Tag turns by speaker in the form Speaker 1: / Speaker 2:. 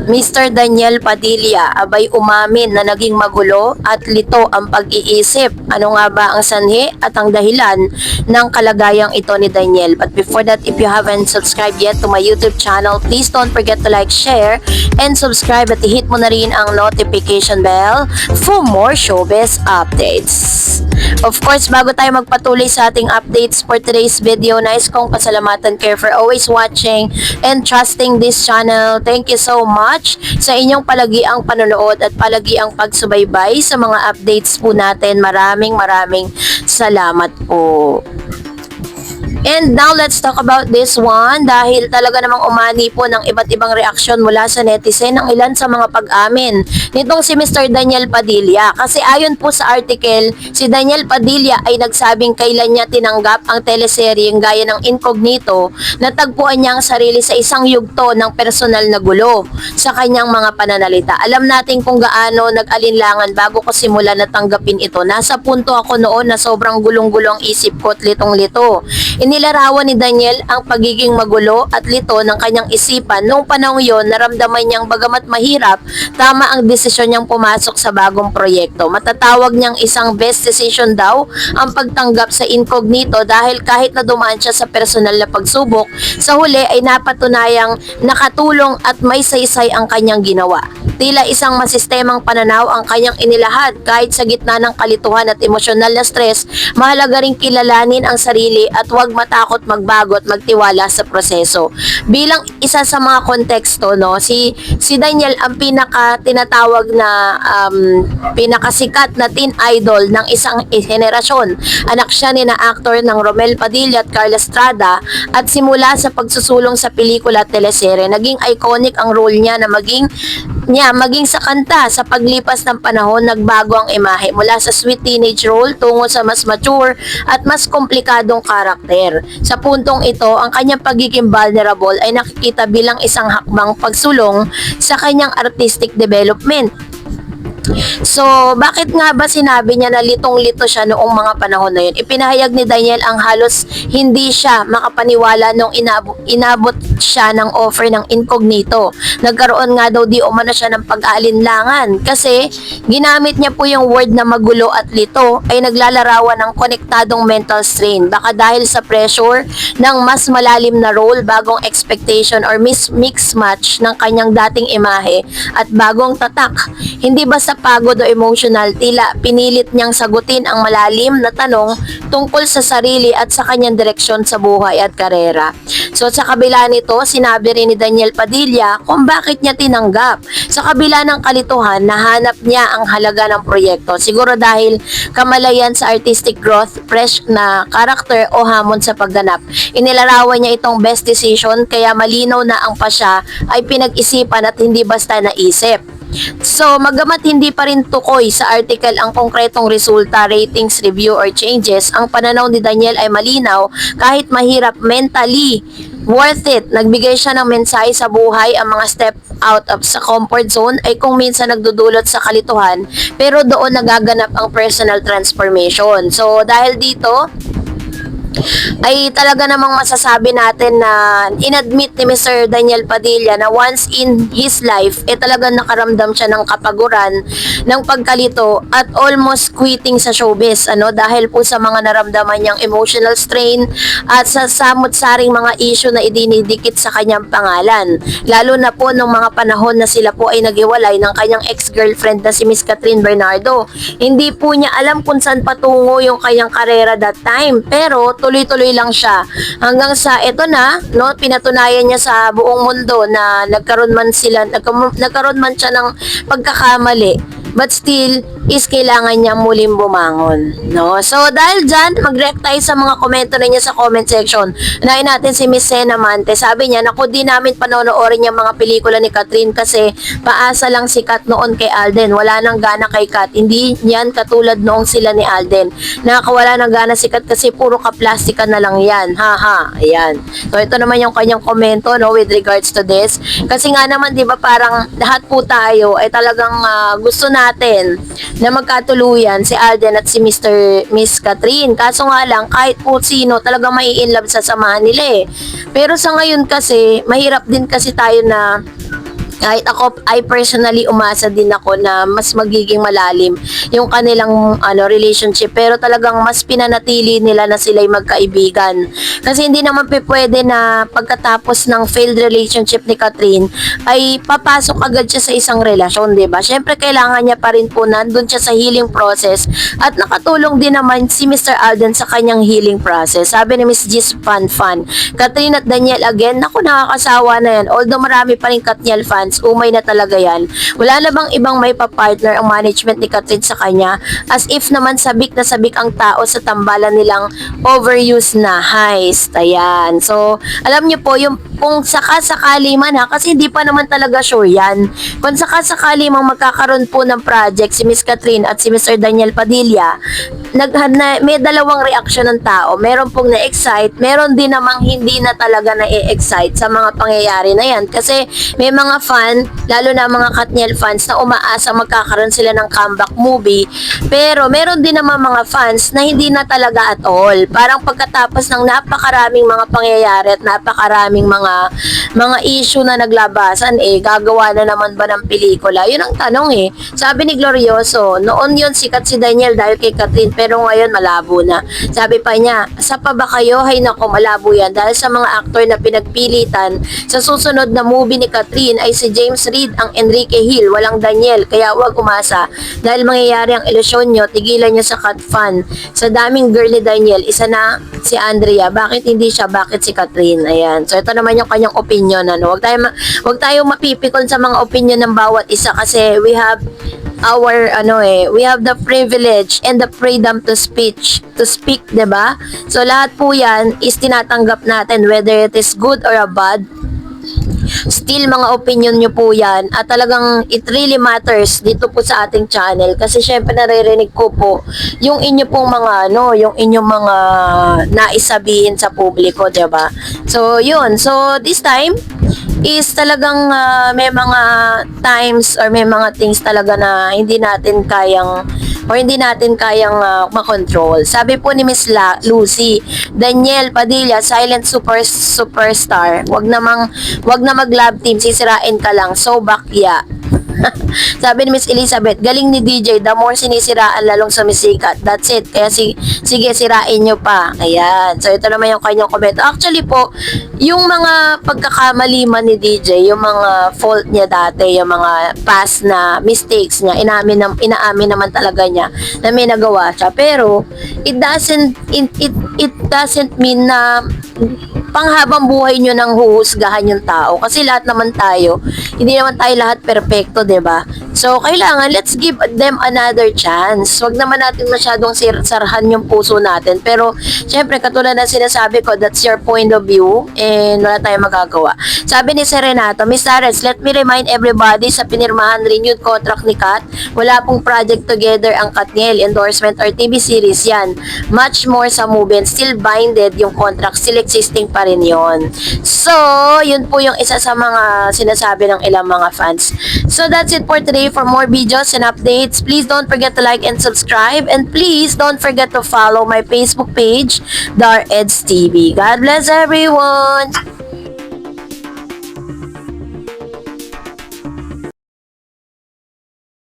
Speaker 1: Mr. Daniel Padilla abay umamin na naging magulo at lito ang pag-iisip. Ano nga ba ang sanhi at ang dahilan ng kalagayang ito ni Daniel? But before that, if you haven't subscribed yet to my YouTube channel, please don't forget to like, share, and subscribe at i-hit mo na rin ang notification bell for more showbiz updates. Of course, bago tayo magpatuloy sa ating updates for today's video, nais kong pasalamatan kayo for always watching and trusting this channel. Thank you so much sa inyong palagiang panonood at palagiang pagsubaybay sa mga updates po natin. Maraming salamat po. And now, let's talk about this one dahil talaga namang umani po ng iba't ibang reaksyon mula sa netizen ng ilan sa mga pag-amin nitong si Mr. Daniel Padilla. Kasi ayon po sa article, si Daniel Padilla ay nagsabing kailan niya tinanggap ang teleseryeng gaya ng Incognito na tagpuan niya ang sarili sa isang yugto ng personal na gulo sa kanyang mga pananalita. Alam natin kung gaano nag-alinlangan bago ko simula na tanggapin ito. Nasa punto ako noon na sobrang gulong-gulo ang isip ko at litong-lito. Inilarawan ni Daniel ang pagiging magulo at lito ng kanyang isipan. Noong panahon yon, naramdaman niyang bagamat mahirap, tama ang desisyon niyang pumasok sa bagong proyekto. Matatawag niyang isang best decision daw ang pagtanggap sa Incognito dahil kahit na dumaan siya sa personal na pagsubok, sa huli ay napatunayang nakatulong at may saysay ang kanyang ginawa. Tila isang masistemang pananaw ang kanyang inilahad kahit sa gitna ng kalituhan at emosyonal na stress, mahalaga ring kilalanin ang sarili at huwag matakot magbago at magtiwala sa proseso. Bilang isa sa mga konteksto, no, si Daniel ang pinaka tinatawag na pinakasikat na teen idol ng isang henerasyon. Anak siya ni na actor ng Romel Padilla at Carla Estrada at simula sa pagsusulong sa pelikula at teleserye, naging iconic ang role niya na maging sa kanta. Sa paglipas ng panahon, nagbago ang imahe mula sa sweet teenage role tungo sa mas mature at mas komplikadong karakter. Sa puntong ito, ang kanyang pagiging vulnerable ay nakikita bilang isang hakbang pagsulong sa kanyang artistic development. So, bakit nga ba sinabi niya na litong-lito siya noong mga panahon na yun? Ipinahayag ni Daniel ang halos hindi siya makapaniwala nung inabot siya ng offer ng Incognito. Nagkaroon nga daw di umano siya ng pag-aalinlangan kasi ginamit niya po yung word na magulo at lito ay naglalarawan ng konektadong mental strain. Baka dahil sa pressure ng mas malalim na role, bagong expectation or mix-match ng kanyang dating imahe at bagong tatak. Hindi ba sa pagod o emotional, tila pinilit niyang sagutin ang malalim na tanong tungkol sa sarili at sa kanyang direksyon sa buhay at karera. So sa kabila nito, sinabi rin ni Daniel Padilla kung bakit niya tinanggap. Sa kabila ng kalituhan, nahanap niya ang halaga ng proyekto. Siguro dahil kamalayan sa artistic growth, fresh na karakter o hamon sa pagganap. Inilarawan niya itong best decision kaya malinaw na ang pasya ay pinag-isipan at hindi basta naisip. So, magamat hindi pa rin tukoy sa article ang konkretong resulta, ratings, review, or changes, ang pananaw ni Daniel ay malinaw kahit mahirap mentally. Worth it. Nagbigay siya ng mensahe sa buhay. Ang mga step out of sa comfort zone ay kung minsan nagdudulot sa kalituhan, pero doon nagaganap ang personal transformation. So, dahil dito, ay talaga namang masasabi natin na inadmit ni Mr. Daniel Padilla na once in his life, talagang nakaramdam siya ng kapaguran, ng pagkalito at almost quitting sa showbiz, dahil po sa mga naramdaman niyang emotional strain at sa samot-saring mga issue na idinidikit sa kanyang pangalan. Lalo na po nung mga panahon na sila po ay naghiwalay ng kanyang ex-girlfriend na si Miss Catherine Bernardo. Hindi po niya alam kung saan patungo yung kanyang karera that time, pero tuloy-tuloy lang siya hanggang sa ito na, pinatunayan niya sa buong mundo na nagkaroon man siya ng pagkakamali, but still is kailangan niya muling bumangon, So dahil dyan, mag-react tayo sa mga komento ninyo sa comment section. Unahin natin si Miss Sena Mante. Sabi niya, naku, di namin panonoorin yung mga pelikula ni Catherine kasi paasa lang si Kat noon kay Alden. Wala nang gana kay Kat. Hindi yan katulad noong sila ni Alden. Nakakawala ng gana si Kat kasi puro kaplastika na lang yan. Haha, ayan. So ito naman yung kanyang komento, with regards to this. Kasi nga naman, di ba, parang lahat po tayo ay talagang gusto natin na magkatuluyan si Alden at si Miss Catherine. Kaso nga lang, kahit po sino, talagang mai-inlove sa samahan nila eh. Pero sa ngayon kasi, mahirap din kasi tayo na Kahit ako, I personally umasa din ako na mas magiging malalim yung kanilang relationship, pero talagang mas pinanatili nila na sila'y magkaibigan. Kasi hindi naman pwede na pagkatapos ng failed relationship ni Catherine ay papasok agad siya sa isang relasyon, 'di ba? Syempre kailangan niya pa rin po nandun siya sa healing process, at nakatulong din naman si Mr. Alden sa kanyang healing process. Sabi ni Miss Gis Fan, Catherine at Daniel again, naku, nakakasawa na yan. Although marami pa rin Katniel fans, umay na talaga yan. Wala na bang ibang may pa-partner ang management ni Catherine sa kanya? As if naman sabik na sabik ang tao sa tambalan nilang overuse na heist. Ayan. So, alam niyo po, yung kung sakasakali man ha, kasi hindi pa naman talaga sure yan. Kung sakasakali mang magkakaroon po ng project si Miss Catherine at si Mr. Daniel Padilla, may dalawang reaksyon ng tao. Meron pong na-excite, meron din namang hindi na talaga na-excite sa mga pangyayari na yan. Kasi may mga fan, lalo na mga Katniel fans, na umaasa magkakaroon sila ng comeback movie. Pero meron din naman mga fans na hindi na talaga at all. Parang pagkatapos ng napakaraming mga pangyayari at napakaraming mga issue na naglabasan, gagawa na naman ba ng pelikula? Yun ang tanong Sabi ni Glorioso, noon yun sikat si Daniel dahil kay Catherine, pero ngayon malabo na. Sabi pa niya, sa pa ba kayo? Hay nako, malabo yan. Dahil sa mga aktor na pinagpilitan, sa susunod na movie ni Catherine ay si James Reid ang Enrique Hill, walang Daniel. Kaya huwag umasa. Dahil mangyayari ang ilusyon nyo, tigilan nyo sa cat fan. Sa daming girl ni Daniel, isa na si Andrea. Bakit hindi siya? Bakit si Catherine? Ayan. So ito naman yung kanyang opinion. Huwag tayo mapipikon sa mga opinion ng bawat isa, kasi we have we have the privilege and the freedom to speak, 'di ba? So lahat po 'yan is tinatanggap natin, whether it is good or a bad. Still, mga opinion nyo po yan, at talagang it really matters dito po sa ating channel, kasi syempre naririnig ko po yung inyo pong mga yung inyong mga naisabihin sa publiko, diba? So yun, so this time is talagang may mga times or may mga things talaga na hindi natin kayang makontrol. Sabi po ni Miss Lucy, Daniel Padilla, silent superstar. Wag na mag-love team, sisirain ka lang. So bakya. Sabi ni Miss Elizabeth, galing ni DJ, the more sinisiraan lalong sumisikat. That's it. Kaya sige, sirain nyo pa. Ayan. So ito naman yung kanyang komento. Actually po, yung mga pagkakamali man ni DJ, yung mga fault niya dati, yung mga past na mistakes niya, inaamin naman talaga niya na may nagawa siya. Pero it doesn't mean na panghabang buhay nyo nang huhusgahan yung tao, kasi lahat naman tayo, hindi naman tayo lahat perfecto, 'di ba? So kailangan let's give them another chance. Wag naman natin masyadong sarhan yung puso natin, pero syempre katulad ng sinasabi ko, that's your point of view and wala tayong magagawa. Sabi ni Serenato, Miss Ares, let me remind everybody, sa pinirmahan renewed contract ni Kat, wala pong project together ang Katniel, endorsement or TV series yan. Much more sa movie, still binded yung contract, still existing pa rin yun. So, yun po yung isa sa mga sinasabi ng ilang mga fans. So, that's it for today. For more videos and updates, please don't forget to like and subscribe, and please don't forget to follow my Facebook page, Dar Eds TV. God bless everyone!